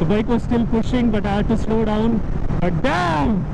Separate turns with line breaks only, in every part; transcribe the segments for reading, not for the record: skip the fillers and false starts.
bike was still pushing, but I had to slow down. But damn!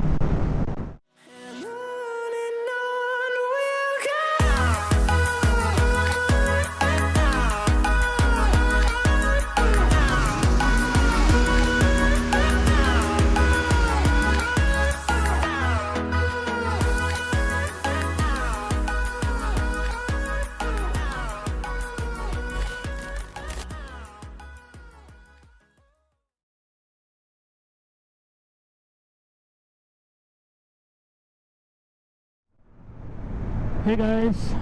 Hey guys,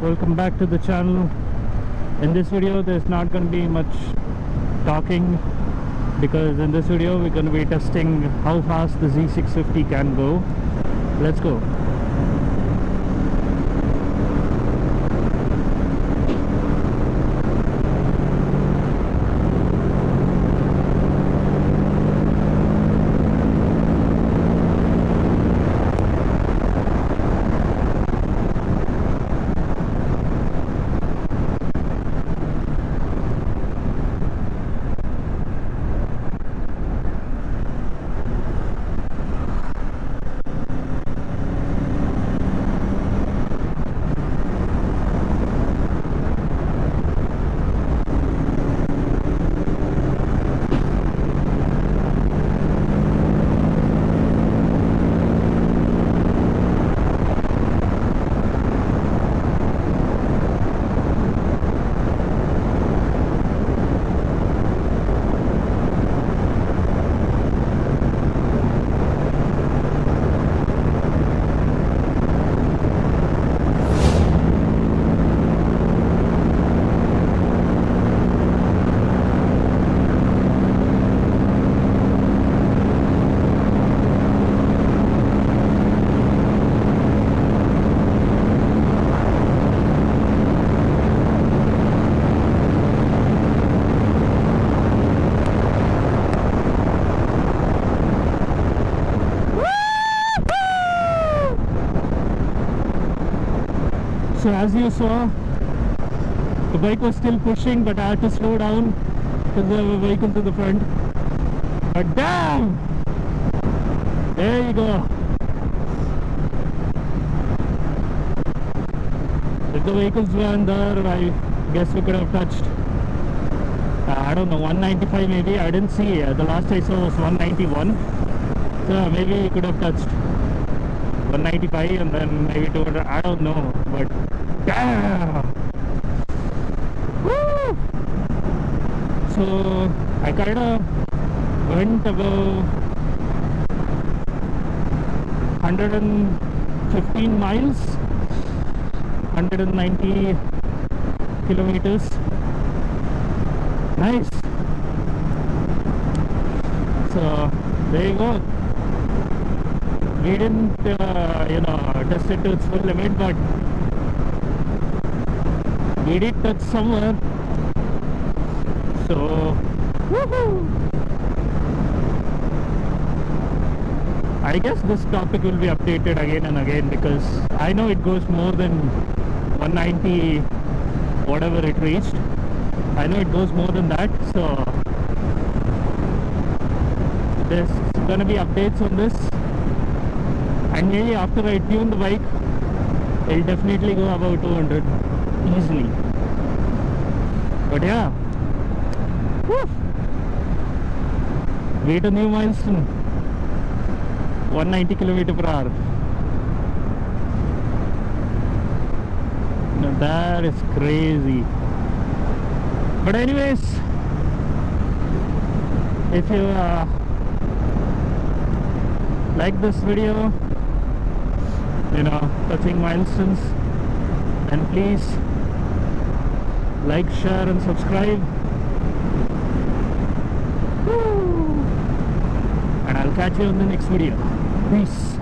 welcome back to the channel. In this video there's not going to be much talking, because in this video we're going to be testing how fast the Z650 can go. Let's go. So as you saw, the bike was still pushing, but I had to slow down because there was a vehicle to the front. But damn! There you go. If the vehicles weren't there, I guess we could have touched, I don't know, 195 maybe. I didn't see. The last I saw was 191. So maybe we could have touched 195 and then maybe 200. I don't know, but damn! Woo! So I kind of went about 115 miles, 190 kilometers. Nice. So there you go. We didn't test it to its full limit, but we did touch somewhere. So woohoo! I guess this topic will be updated again and again, because I know it goes more than 190 whatever it reached. I know it goes more than that, so there's gonna be updates on this. And maybe after I tune the bike, it'll definitely go about 200 easily. But yeah, woo! We hit a new milestone, 190 km/h. Now that is crazy. But anyways, if you like this video, touching milestones, then please like, share and subscribe. Woo! And I'll catch you in the next video. Peace.